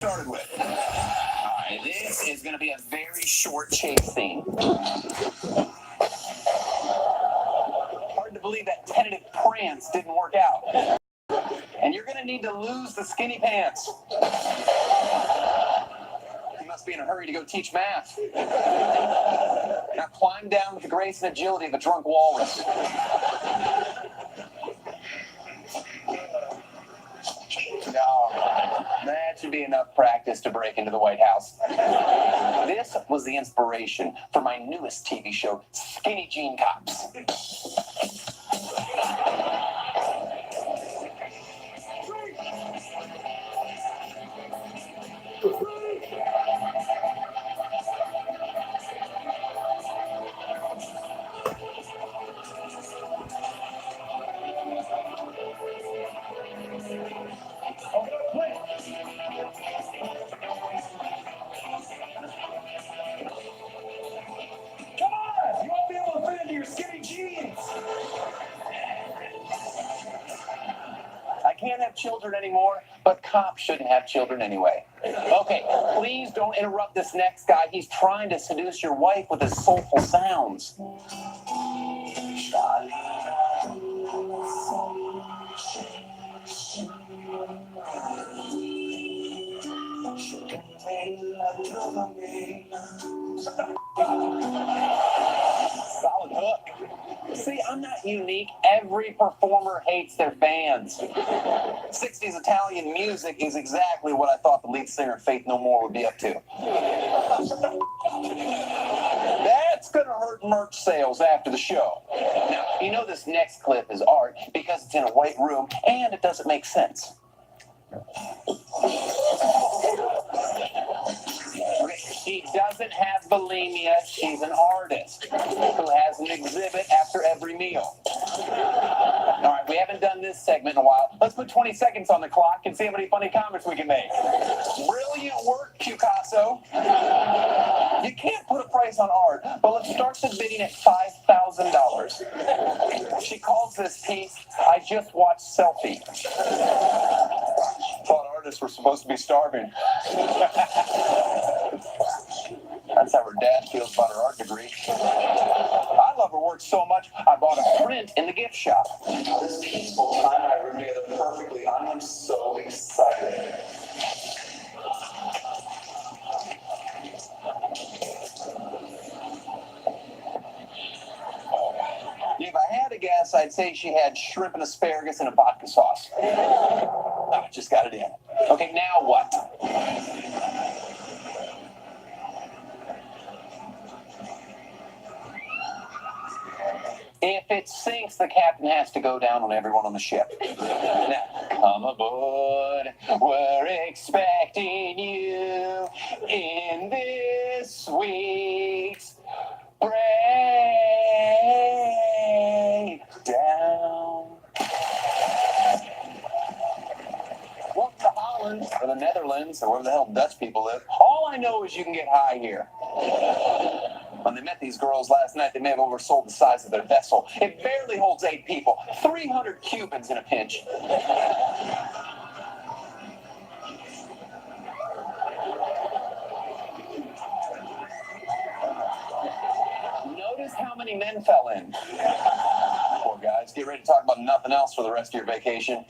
started with. All right, this is going to be a very short chase scene. Hard to believe that tentative prance didn't work out. And you're going to need to lose the skinny pants. You must be in a hurry to go teach math. Now climb down with the grace and agility of a drunk walrus. No, that should be enough practice to break into the White House. This was the inspiration for my newest TV show, Skinny Jean Cops. Come on! You won't be able to fit into your skinny jeans! I can't have children anymore, but cops shouldn't have children anyway. Okay, please don't interrupt this next guy. He's trying to seduce your wife with his soulful sounds. Solid hook. See, I'm not unique. Every performer hates their fans. 60s Italian music is exactly what I thought the lead singer of Faith No More would be up to. That's gonna hurt merch sales after the show. Now, you know this next clip is art because it's in a white room and it doesn't make sense. She doesn't have bulimia. She's an artist who has an exhibit after every meal. All right, we haven't done this segment in a while. Let's put 20 seconds on the clock and see how many funny comments we can make. Brilliant work, Picasso. You can't put a price on art, but let's start the bidding at $5,000. She calls this piece, I Just Watched Selfie. Thought artists were supposed to be starving. That's how her dad feels about her art degree. I love her work so much, I bought a print in the gift shop. This peaceful time I room together perfectly. I am so excited. If I had to guess, I'd say she had shrimp and asparagus and a vodka sauce. Oh, just got it in. Okay, now what? If it sinks, the captain has to go down on everyone on the ship. Now, come aboard, we're expecting you in this week's breakdown. Welcome to Holland, or the Netherlands, or where the hell Dutch people live. All I know is you can get high here. When they met these girls last night, they may have oversold the size of their vessel. It barely holds 8 people. 300 Cubans in a pinch. Notice how many men fell in. Poor guys. Get ready to talk about nothing else for the rest of your vacation.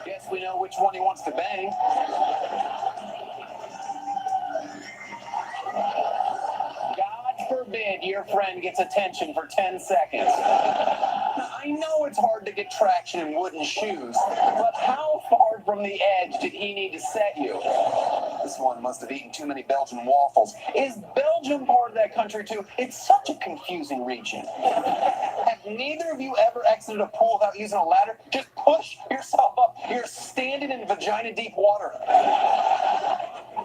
Guess we know which one he wants to bang. Forbid your friend gets attention for 10 seconds. Now, I know it's hard to get traction in wooden shoes, but how far from the edge did he need to set you? This one must have eaten too many Belgian waffles. Is Belgium part of that country too? It's such a confusing region. Have neither of you ever exited a pool without using a ladder? Just push yourself up. You're standing in vagina deep water.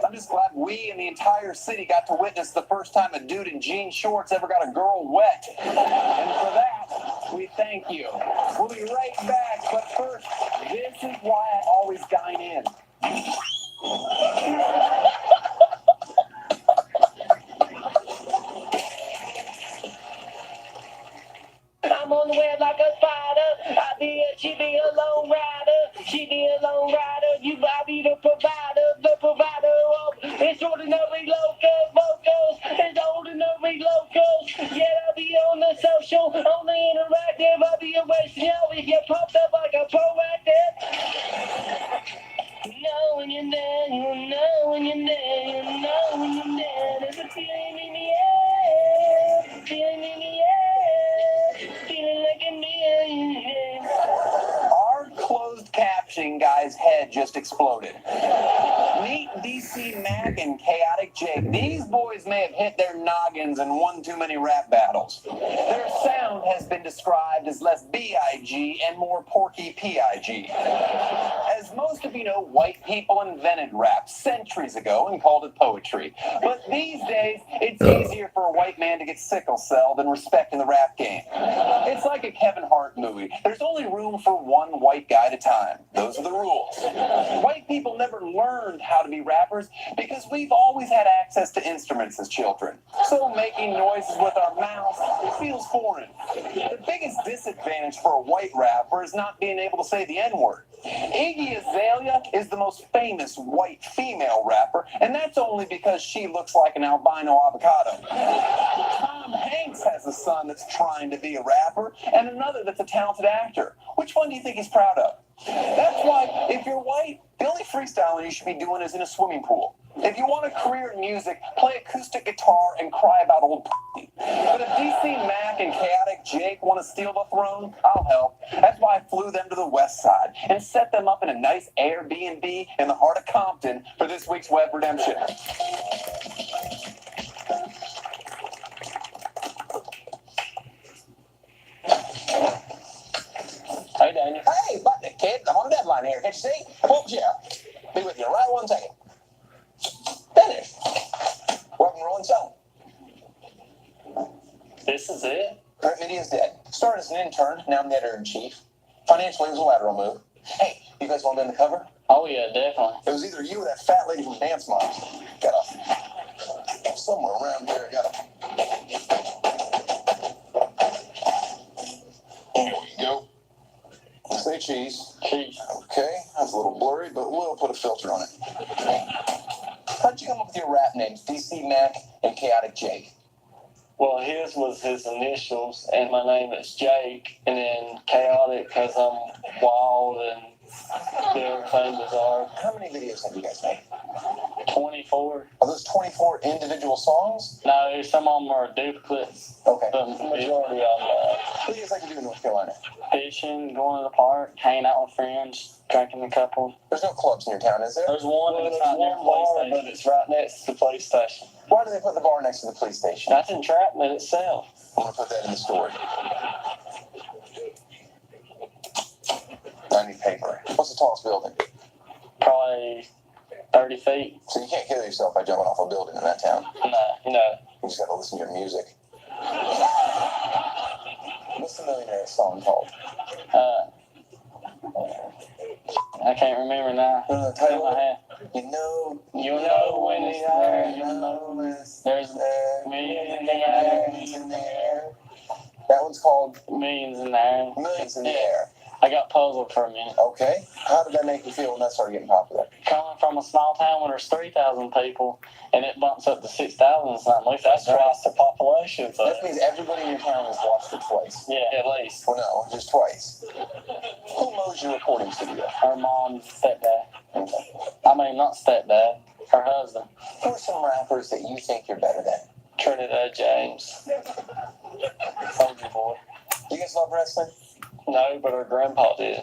I'm just glad we and the entire city got to witness the first time a dude in jean shorts ever got a girl wet. And for that, we thank you. We'll be right back, but first, this is why I always dine in. I'm on the web like a spider. She be a lone rider. She be a lone rider. I be the the provider of extraordinary locos, extraordinary locos. Yeah, I'll be on the social, on the interactive, I'll be erasing how we get popped up like a proactive. You know when you're there, you know when you're there, you know when you're there. There's a feeling in the air, feeling in the air, feeling like a million. Our closed captioning guy's head just exploded. Meet DC Mac and Chaotic Jake. These boys may have hit their noggins in one too many rap battles. Their sound has been described as less B.I.G. and more Porky P.I.G. As most of you know, white people invented rap centuries ago and called it poetry. But these days, it's easier for a white man to get sickle cell than respect in the rap game. It's like a Kevin Hart movie. There's only room for one white guy at a time. Those are the rules. White people never learned how to be rappers because we've always had access to instruments as children. So making noises with our mouths feels foreign. The biggest disadvantage for a white rapper is not being able to say the N-word. Iggy Azalea is the most famous white female rapper, and that's only because she looks like an albino avocado. Tom Hanks has a son that's trying to be a rapper, and another that's a talented actor. Which one do you think he's proud of? That's why, if you're white, the only freestyling you should be doing is in a swimming pool. If you want a career in music, play acoustic guitar and cry about old p***. But if DC Mac and Chaotic Jake want to steal the throne, I'll help. That's why I flew them to the west side and set them up in a nice Airbnb in the heart of Compton for this week's Web Redemption. Hey, Daniel. Hey, button it, kid. I'm on a deadline here. Can't you see? Whoop, yeah. Be with you right 1 second. Finish. Welcome to Rolling Stone. This is it? Print media is dead. Started as an intern, now I'm the editor-in-chief. Financially, it was a lateral move. Hey, you guys want to be on the cover? Oh, yeah, definitely. It was either you or that fat lady from Dance Moms. Got a... somewhere around here, got a... There you go. Say cheese. Cheese. Okay, that's a little blurry, but we'll put a filter on it. How'd you come up with your rap names, DC Mac and Chaotic Jake? Well, his was his initials, and my name is Jake, and then Chaotic because I'm wild and do everything bizarre. How many videos have you guys made? 24. Are those 24 individual songs? No, some of them are duplicates. Okay. The majority of them What do you guys like to do in North Carolina? fishing, going to the park, hanging out with friends, drinking a couple. There's no clubs in your town, is there? There's one, and it's right near the police station. But it's right next to the police station. Why do they put the bar next to the police station? That's entrapment itself. I'm going to put that in the story. I need paper. What's the tallest building? Probably 30 feet. So you can't kill yourself by jumping off a building in that town. No. You just got to listen to your music. What's the Millionaire song called? I can't remember now. The title? You know when it's there. You know when it's There's there. millions in there. That one's called millions in there. Millions in the Air. I got puzzled for a minute. Okay. How did that make you feel when that started getting popular? Coming from a small town where there's 3,000 people and it bumps up to 6,000 something, at least that's twice the population. So. That means everybody in your town has watched it twice. Yeah, at least. Well, no, just twice. Who mows your recording studio? Her mom's stepdad. Okay. I mean, not stepdad, her husband. Who are some rappers that you think you're better than? Trinidad James. Soldier Boy. You guys love wrestling? No, but her grandpa did.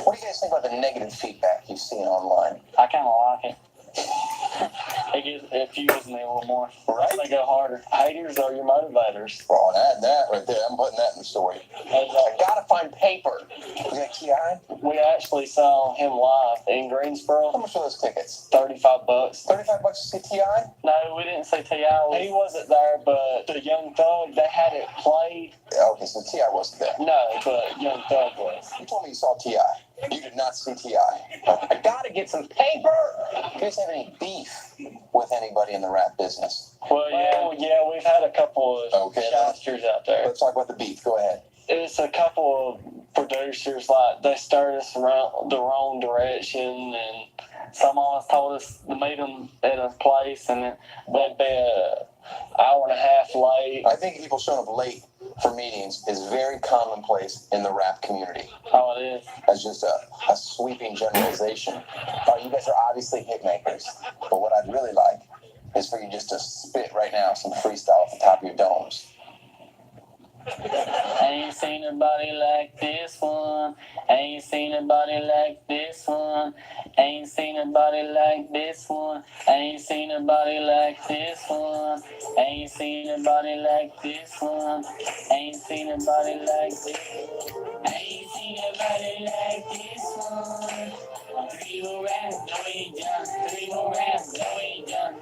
What do you guys think about the negative feedback you've seen online? I kind of like it. It fuels me a little more. Right? They go harder. Haters are your motivators. Well, add that right there. I'm putting that in the story. I gotta find paper. You got T.I.? We actually saw him live in Greensboro. How much are those tickets? $35. $35 to see T.I.? No, we didn't see T.I. He wasn't there, but the Young Thug, they had it played. Okay, so T.I. wasn't there. No, but Young Thug was. You told me you saw T.I. You did not see T.I. I gotta get some paper! You guys have any beef with anybody in the rap business? Well, yeah, we've had a couple of shysters out there. Let's talk about the beef. Go ahead. It's a couple of producers, like, they started us around the wrong direction, and some of us told us to meet them at a place, and they'd be an hour and a half late. I think people showing up late for meetings is very commonplace in the rap community. Oh, it is. That's just a sweeping generalization. You guys are obviously hit makers, but what I'd really like is for you just to spit right now some freestyle off the top of your domes. Ain't seen nobody like this one. Ain't seen nobody like this one. Ain't seen nobody like this one. Ain't seen nobody like this one. Ain't seen nobody like this one. Ain't seen nobody like this. Ain't seen nobody like this one. 3 more rounds, no ain't done. 3 more rounds, no ain't done.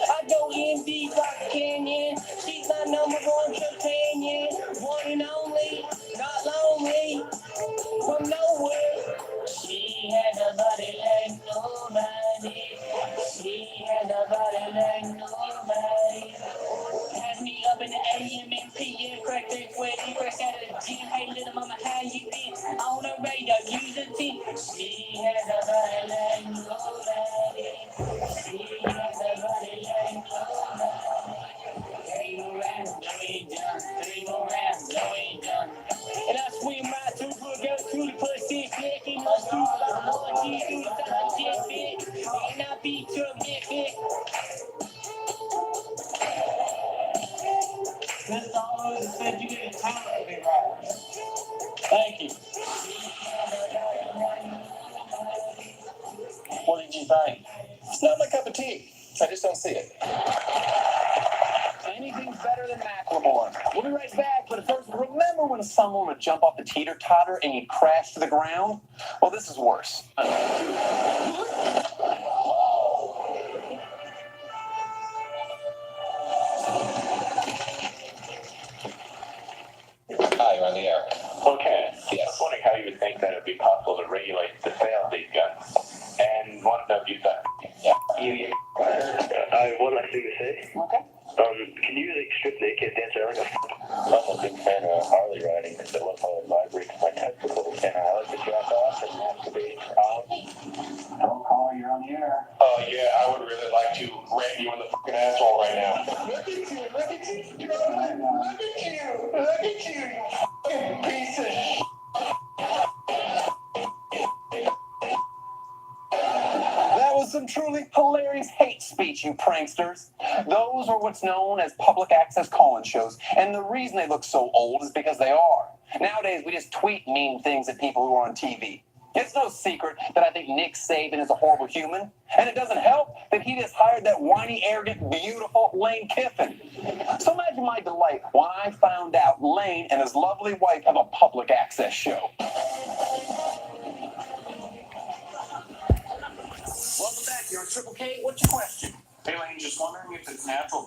I go in deep like Canyon. She's my number one companion. One and only, not lonely. From nowhere. She has a body like nobody. She has a body like nobody. Has me up in the AM and PM. Crack that sweaty, fresh out of the gym. Hey little mama, how you been? On the radar, use a team. She has a body like nobody. She has a body like nobody. 3 more rounds, no ain't done. 3 more rounds, no ain't done. And I swim right through, go through the pussy, flicking my through like one G through the side, just fit. And I beat your dick. That's all I said. You get a time to be right. Thank you. What did you think? It's not my cup of tea. I just don't see it. Anything's better than Macklemore. We'll be right back, but first, remember when someone would jump off the teeter-totter and you'd crash to the ground? Well, this is worse. Hi, you're on the air. Okay. Yes. I was wondering how you would think that it would be possible to regulate the sale of these guns. And wanted to know if you thought. Yeah. What did I see you say? Okay. Can you like strip naked dance around like I'm a big fan of Harley riding because I love how it vibrates my testicles. And I like to jack off and masturbate. Don't call, you're on the air. Yeah, I would really like to ram you in the fucking asshole right now. Look at you, look at you, you fucking piece of shit. That was some truly hilarious hate speech, you pranksters. Those are what's known as public access call-in shows, and the reason they look so old is because they are. Nowadays, we just tweet mean things at people who are on TV. It's no secret that I think Nick Saban is a horrible human, and it doesn't help that he just hired that whiny, arrogant, beautiful Lane Kiffin. So imagine my delight when I found out Lane and his lovely wife have a public access show. Welcome back. You're on Triple K. What's your question? Hey, Lane, just wondering if it's natural